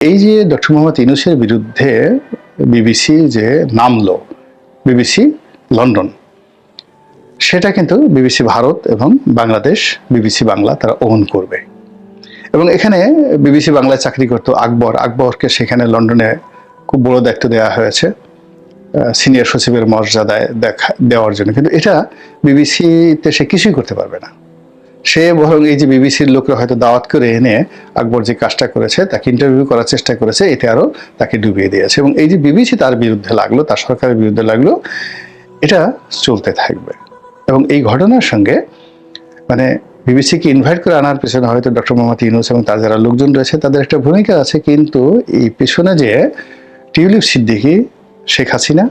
এই যে ডক্টর মোহাম্মদ ইউনূসের বিরুদ্ধে বিবিসি যে নামলো, বিবিসি লন্ডন, সেটা কিন্তু বিবিসি ভারত এবং বাংলাদেশ, বিবিসি বাংলা তারা ওন করবে। এবং এখানে বিবিসি বাংলায় চাকরি করত আকবরকে সেখানে লন্ডনে খুব বড় দায়িত্ব দেওয়া হয়েছে, সিনিয়র সচিবের মর্যাদায় দেওয়ার জন্য। কিন্তু এটা বিবিসিতে সে কিছুই করতে পারবে না। সে বরং এই যে বিবিসির লোকরা হয়তো দাওয়াত করে এনে আকবর যে কাজটা করেছে, তাকে ইন্টারভিউ করার চেষ্টা করেছে, এতে আরো তাকে ডুবিয়ে দিয়েছে। এবং এই যে বিবিসি তার বিরুদ্ধে লাগলো, তার সরকারের বিরুদ্ধে লাগলো, এটা চলতে থাকবে। এবং এই ঘটনার সঙ্গে মানে বিবিসিকে ইনভাইট করে আনার পেছনে হয়তো ডক্টর মোহাম্মদ ইউনূস এবং তার যারা লোকজন রয়েছে তাদের একটা ভূমিকা আছে, কিন্তু এই পেছনে যে টিউলিপ সিদ্দিকী, শেখ হাসিনা,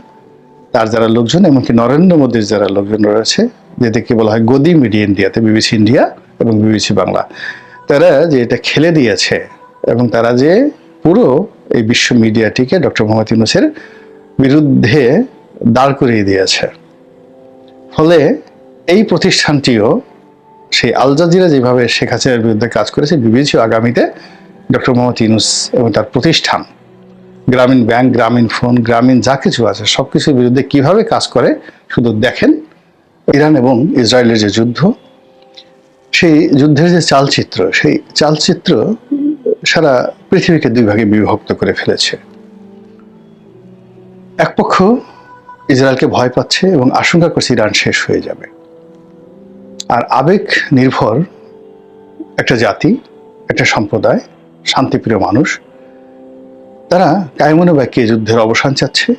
তার যারা লোকজন, এমনকি নরেন্দ্র মোদীর যারা লোকজন রয়েছে, যেটাকে বলা হয় গদি মিডিয়া ইন্ডিয়াতে, বিবিসি ইন্ডিয়া এবং বিবিসি বাংলা, তারা যে এটা খেলে দিয়েছে এবং তারা যে পুরো এই বিশ্ব মিডিয়াটিকে ডক্টর মোহাম্মদ ইউনূসের বিরুদ্ধে দাঁড় করিয়ে দিয়েছে। ফলে এই প্রতিষ্ঠানটিও সেই আল জাজিরা যেভাবে শেখ হাসিনার বিরুদ্ধে কাজ করেছে, বিবিসিও আগামীতে ডক্টর মোহাম্মদ ইউনূস এবং তার প্রতিষ্ঠান গ্রামীণ ব্যাংক, গ্রামীণ ফোন, গ্রামীণ যা কিছু আছে সবকিছুর বিরুদ্ধে কিভাবে কাজ করে শুধু দেখেন। ইরান এবং ইসরায়েলের যে যুদ্ধ, সেই যুদ্ধের যে চালচিত্র, সেই চালচিত্র সারা পৃথিবীকে দুই ভাগে বিভক্ত করে ফেলেছে। এক পক্ষ ইসরায়েলকে ভয় পাচ্ছে এবং আশঙ্কা করছে ইরান শেষ হয়ে যাবে, আর আবেগ নির্ভর একটা জাতি, একটা সম্প্রদায়, শান্তিপ্রিয় মানুষ, তারা কায়মনে বাক্যে যুদ্ধের অবসান চাচ্ছে।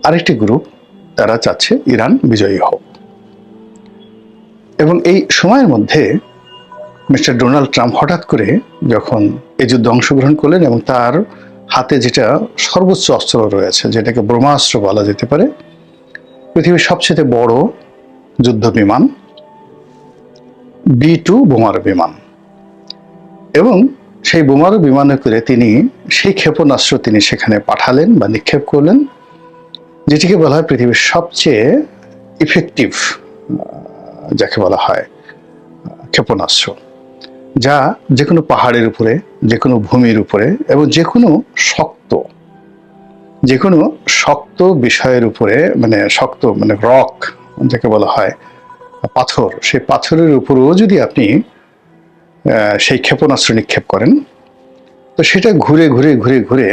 আরেকটি গ্রুপ, তারা চাচ্ছে ইরান বিজয়ী হোক। এবং এই সময়ের মধ্যে মিস্টার ডোনাল্ড ট্রাম্প হঠাৎ করে যখন এই যুদ্ধে অংশগ্রহণ করলেন এবং তার হাতে যেটা সর্বোচ্চ অস্ত্র রয়েছে, যেটাকে ব্রহ্মাস্ত্র বলা যেতে পারে, পৃথিবীর সবচেয়ে বড় যুদ্ধ বিমান, B-2 বোমারু বিমান, এবং সেই বোমারু বিমানে করে তিনি সেই ক্ষেপণাস্ত্র তিনি সেখানে পাঠালেন বা নিক্ষেপ করলেন, যেটিকে বলা হয় পৃথিবীর সবচেয়ে ইফেক্টিভ, যাকে বলা হয় ক্ষেপণাস্ত্র, যা যে কোনো পাহাড়ের উপরে, যে কোনো ভূমির উপরে এবং যে কোনো শক্ত বিষয়ের উপরে, মানে শক্ত মানে রক যাকে বলা হয়, পাথর, সেই পাথরের উপরেও যদি আপনি সেই ক্ষেপণাস্ত্র নিক্ষেপ করেন, তো সেটা ঘুরে ঘুরে ঘুরে ঘুরে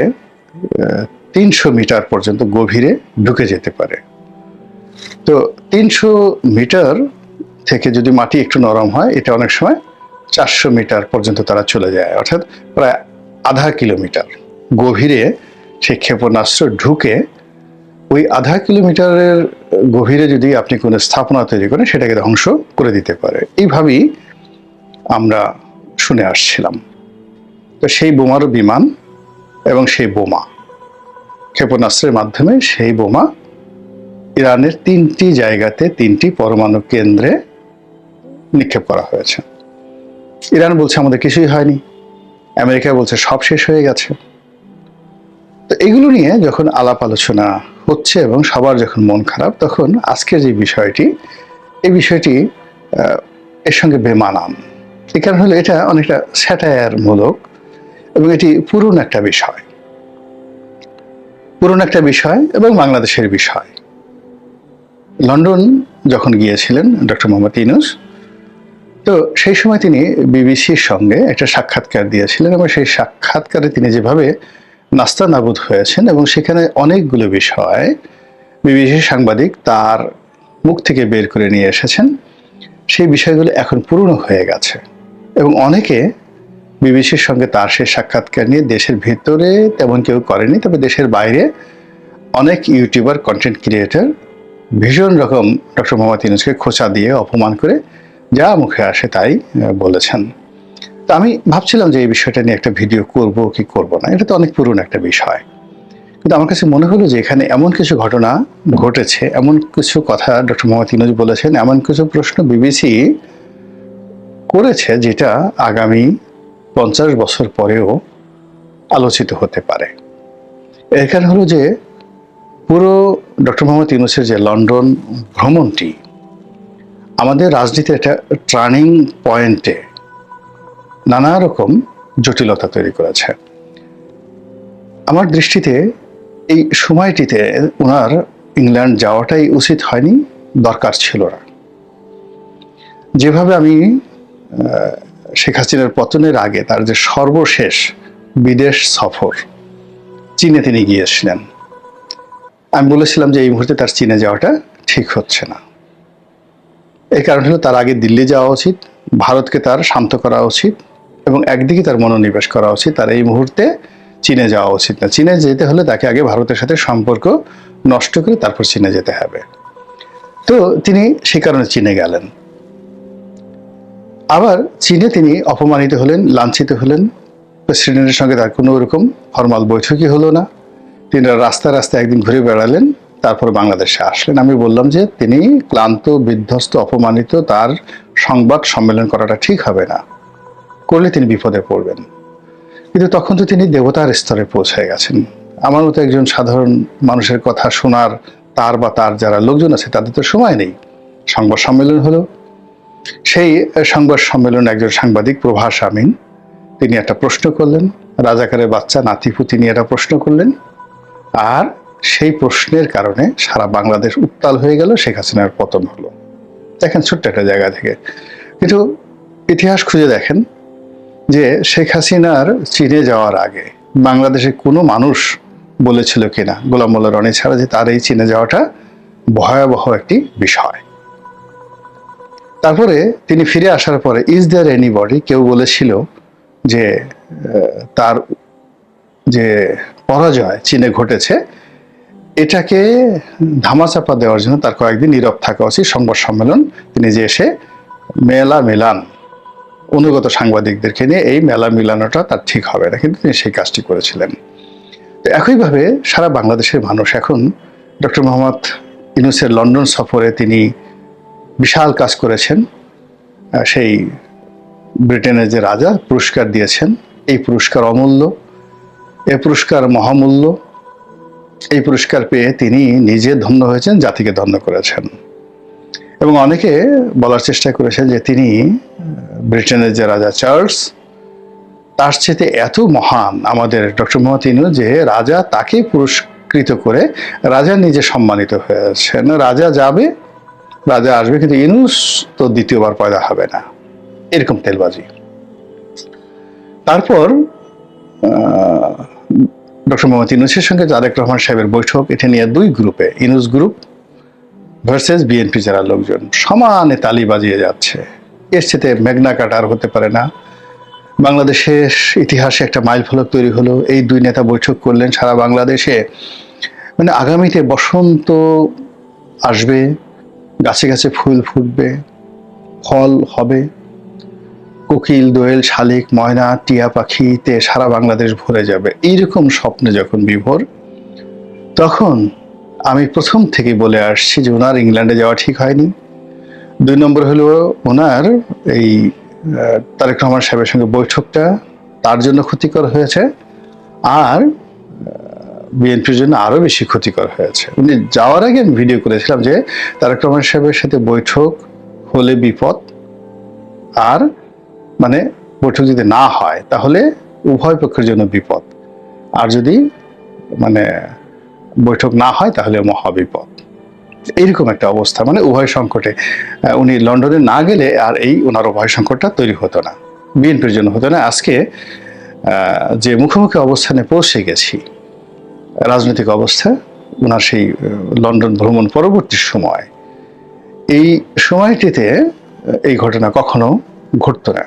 300 মিটার পর্যন্ত গভীরে ঢুকে যেতে পারে। তো 300 মিটার থেকে যদি মাটি একটু নরম হয়, এটা অনেক সময় 400 মিটার পর্যন্ত তারা চলে যায়, অর্থাৎ প্রায় আধা কিলোমিটার গভীরে সেই ক্ষেপণাস্ত্র ঢুকে ওই আধা কিলোমিটারের গভীরে যদি আপনি কোনো স্থাপনা তৈরি করেন, সেটাকে ধ্বংস করে দিতে পারে। এইভাবেই আমরা শুনে আসছিলাম। তো সেই বোমারু বিমান এবং সেই বোমা, ক্ষেপণাস্ত্রের মাধ্যমে সেই বোমা ইরানের 3টি জায়গাতে, 3টি পরমাণু কেন্দ্রে নিক্ষেপ করা হয়েছে। ইরান বলছে আমাদের কিছুই হয়নি, আমেরিকা বলছে সব শেষ হয়ে গেছে। তো এগুলো নিয়ে যখন আলাপ আলোচনা হচ্ছে এবং সবার যখন মন খারাপ, তখন আজকের যে বিষয়টি, এই বিষয়টি এর সঙ্গে বেমানান। এই কারণ হলো এটা অনেকটা স্যাটায়ার মূলক এবং এটি পুরনো একটা বিষয় এবং বাংলাদেশের বিষয়। লন্ডন যখন গিয়েছিলেন ডক্টর মোহাম্মদ ইউনূস, তো সেই সময় তিনি বিবিসির সঙ্গে একটা সাক্ষাৎকার দিয়েছিলেন এবং সেই সাক্ষাৎকারে তিনি যেভাবে নাস্তানাবুদ হয়েছেন এবং সেখানে অনেকগুলো বিষয় বিবিসির সাংবাদিক তার মুখ থেকে বের করে নিয়ে এসেছেন, সেই বিষয়গুলো এখন পুরনো হয়ে গেছে এবং অনেকে বিবিসির সঙ্গে তার সেই সাক্ষাৎকার নিয়ে দেশের ভিতরে তেমন কেউ করেনি, তবে দেশের বাইরে অনেক ইউটিউবার, কন্টেন্ট ক্রিয়েটর ভীষণ রকম ডক্টর মোহাম্মদ ইউনূসকে খোঁচা দিয়ে, অপমান করে যা মুখে আসে তাই বলেছেন। তো আমি ভাবছিলাম যে এই বিষয়টা নিয়ে একটা ভিডিও করব কি করব না, এটা তো অনেক পুরনো একটা বিষয়, কিন্তু আমার কাছে মনে হলো যে এখানে এমন কিছু ঘটনা ঘটেছে, এমন কিছু কথা ডক্টর মোহাম্মদ ইউনূস বলেছেন, এমন কিছু প্রশ্ন বিবিসি করেছে যেটা আগামী 50 বছর পরেও আলোচিত হতে পারে। এর কারণ হলো যে পুরো ডক্টর মোহাম্মদ ইউনূসের যে লন্ডন ভ্রমণটি আমাদের রাজনীতির একটা টার্নিং পয়েন্টে নানা রকম জটিলতা তৈরি করেছে। আমার দৃষ্টিতে এই সময়টিতে ওনার ইংল্যান্ড যাওয়াটাই উচিত হয়নি, দরকার ছিল না। যেভাবে আমি শেখ হাসিনার পতনের আগে তার যে সর্বশেষ বিদেশ সফর, চীনে তিনি গিয়েছিলেন, আমি বলেছিলাম যে এই মুহূর্তে তার চীনে যাওয়াটা ঠিক হচ্ছে না। এই কারণ হলো তার আগে দিল্লি যাওয়া উচিত, ভারতকে তার শান্ত করা উচিত এবং একদিকে তার মনোনিবেশ করা উচিত। তার এই মুহূর্তে চীনে যাওয়া উচিত না। চীনে যেতে হলে তাকে আগে ভারতের সাথে সম্পর্ক নষ্ট করে তারপর চীনে যেতে হবে। তো তিনি সে কারণে চীনে গেলেন। আবার চীনে তিনি অপমানিত হলেন, লাঞ্ছিত হলেন। প্রেসিডেন্টের সঙ্গে তার কোনো রকম ফরমাল বৈঠকই হলো না। তিনি রাস্তায় রাস্তায় একদিন ঘুরে বেড়ালেন, তারপর বাংলাদেশে আসলেন। আমি বললাম যে তিনি ক্লান্ত, বিধ্বস্ত, অপমানিত, তার সংবাদ সম্মেলন করাটা ঠিক হবে না, করলে তিনি বিপদে পড়বেন। কিন্তু তখন তো তিনি দেবতার স্তরে পৌঁছে গেছেন। আমার মতো একজন সাধারণ মানুষের কথা শোনার তার যারা লোকজন আছে তাদের তো সময় নেই। সংবাদ সম্মেলন হলো, সেই সংবাদ সম্মেলনে একজন সাংবাদিক প্রভাস আমিন তিনি একটা প্রশ্ন করলেন, রাজাকারের বাচ্চা নাতিপুতি নিয়ে একটা প্রশ্ন করলেন, আর সেই প্রশ্নের কারণে সারা বাংলাদেশ উত্তাল হয়ে গেল, শেখ হাসিনার পতন হলো। দেখেন ছোট্ট একটা জায়গা থেকে। কিন্তু ইতিহাস খুঁজে দেখেন যে শেখ হাসিনার চীনে যাওয়ার আগে বাংলাদেশে কোনো মানুষ বলেছিল কিনা, গোলাম মোল্লা রনি ছাড়া, যে তার এই চীনে যাওয়াটা ভয়াবহ একটি বিষয়। তারপরে তিনি ফিরে আসার পরে ইজ দেয়ার এনিবডি, কেউ বলেছিল যে তার যে পরাজয় চীনে ঘটেছে এটাকে ধামাচাপা দেওয়ার জন্য তার কয়েকদিন নীরব থাকা উচিত, সংবাদ সম্মেলন তিনি যে এসে মেলা মেলান অনুগত সাংবাদিকদেরকে নিয়ে, এই মেলা মিলানোটা তার ঠিক হবে না, কিন্তু তিনি সেই কাজটি করেছিলেন। তো একইভাবে সারা বাংলাদেশের মানুষ এখন ডক্টর মোহাম্মদ ইউনূসের লন্ডন সফরে তিনি বিশাল কাজ করেছেন। সেই ব্রিটেনের যে রাজা পুরস্কার দিয়েছেন, এই পুরস্কার অমূল্য, এই পুরস্কার মহামূল্য। এই পুরস্কার পেয়ে তিনি নিজে ধন্য হয়েছেন, জাতিকে ধন্য করেছেন। এবং অনেকে বলার চেষ্টা করেছেন যে তিনি ব্রিটেনের যে রাজা চার্লস, তার চেয়ে এত মহান আমাদের ডক্টর মোহাম্মদ ইউনূস যে রাজা তাকে পুরস্কৃত করে রাজা নিজে সম্মানিত হয়েছেন। রাজা যাবে, রাজা আসবে, কিন্তু ইউনূস তো দ্বিতীয়বার পয়দা হবে না, এরকম তেলবাজি। তারপর ডক্টর মোহাম্মদ ইউনূসের সঙ্গে তারেক রহমান সাহেবের বৈঠক, এটা নিয়ে দুই গ্রুপে, ইউনূস গ্রুপ ভার্সেস বিএনপি যারা লোকজন সমানে তালি বাজিয়ে যাচ্ছে। এর সাথে মেঘনা কাটা আর হতে পারে না। বাংলাদেশের ইতিহাসে একটা মাইল ফলক তৈরি হলো, এই দুই নেতা বৈঠক করলেন। সারা বাংলাদেশে মানে আগামীতে বসন্ত আসবে, গাছে গাছে ফুল ফুটবে, ফল হবে, কোকিল, দোয়েল, শালিক, ময়না, টিয়া পাখিতে সারা বাংলাদেশ ভরে যাবে। এইরকম স্বপ্নে যখন বিভোর, তখন আমি প্রথম থেকে বলে আসছি যে ওনার ইংল্যান্ডে যাওয়া ঠিক হয়নি। দুই নম্বর হলো ওনার এই তারেক রহমান সাহেবের সঙ্গে বৈঠকটা তার জন্য ক্ষতিকর হয়েছে, আর বিএনপির জন্য আরো বেশি ক্ষতিকর হয়েছে। উনি যাওয়ার আগে আমি ভিডিও করেছিলাম যে তারেক রহমান সাহেবের সাথে বৈঠক হলে বিপদ, আর মানে বৈঠক যদি না হয় তাহলে উভয় পক্ষের জন্য বিপদ, আর যদি মানে বৈঠক না হয় তাহলে মহাবিপদ। এইরকম একটা অবস্থা, মানে উভয় সংকটে উনি লন্ডনে না গেলে আর এই ওনার উভয় সংকটটা তৈরি হতো না, বিএনপির জন্য হতো না। আজকে যে মুখোমুখি অবস্থানে পৌঁছে গেছি রাজনৈতিক অবস্থা, ওনার সেই লন্ডন ভ্রমণ পরবর্তী সময়, এই সময়টিতে এই ঘটনা কখনো ঘটতো না।